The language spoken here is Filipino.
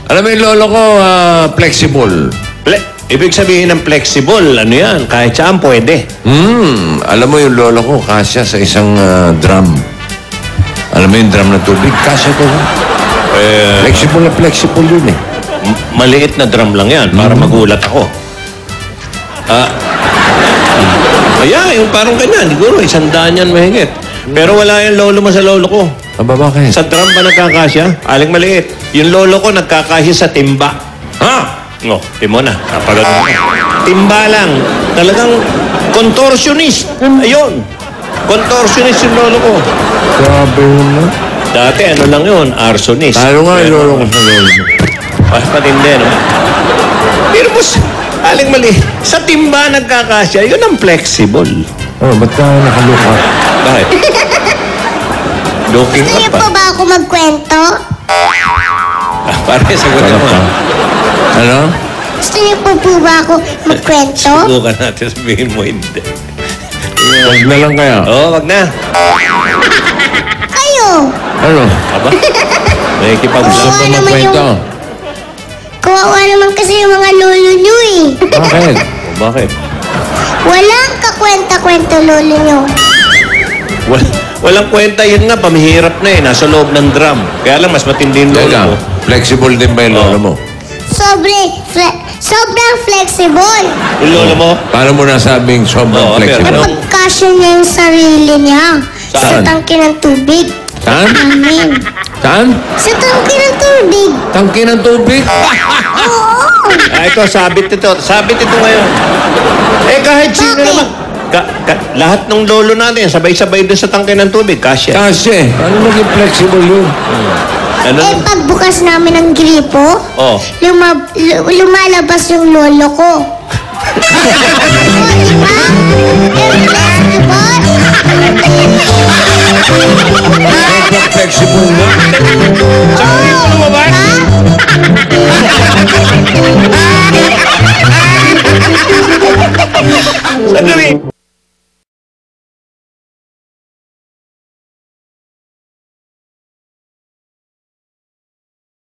Alam mo yung lolo ko, flexible. Ibig sabihin ng flexible, ano yan? Kahit saan pwede. Alam mo yung lolo ko, kasya sa isang drum. Alam mo yung drum na tubig, kasya to. Flexible yun eh. Maliit na drum lang yan, para magulat ako. Ayan, yung parang ganyan. Siguro, 100 yan mahigit. Pero wala yung lolo mo sa lolo ko. Aba, bakit? Sa drum ba nagkakasya? Aling maliit. Yung lolo ko nagkakasya sa timba. Ha? No, timo na. Timba lang. Talagang contortionist. Ayun. Contortionist yung lolo ko. Grabe yun na. Dati ano lang yun, arsonist. Talo nga yung lolo ko sa lolo mo. Mas patindi, no? Pero boss, aling mali. Sa timba nagkakasya, yun ang flexible. Oh, ba't ka nakaluka? Bakit? Looking Gusto niyo up, po ba ako magkwento? Pare, sagutin mo. Ano? Gusto niyo po ba ako magkwento? Subukan natin, sabihin mo hindi. Huwag na lang kaya. Oo, wag na. Kayo! Ano? Aba? May Gusto mo magkwento? Kawawa naman kasi yung mga lolo nyo eh. Bakit? Bakit? Walang kakwenta-kwenta lolo nyo. Walang kwenta yun nga, pamihirap na eh. Nasa loob ng drum. Kaya lang, mas matindi yung lolo mo. Flexible din ba yung lolo mo? Sobrang flexible. Yung lolo mo? Paano mo nasabing sobrang flexible? pero- Napagkasya niya yung sarili niya sa Saan? tangke ng tubig. Saan? Amin. Saan? Sa tangke ng tubig. Tangki ng tubig? Oo. Ito, sabit ito. Sabit ito ngayon. Eh, kahit sino Bakit? naman. Lahat ng lolo natin, sabay-sabay doon sa tangke ng tubig. Kasya. Kasi, ano maging flexible yun? Ano? Eh, pagbukas namin ng gripo, Oh. lumalabas yung lolo ko. Oo, diba? Sobrang flexible nga.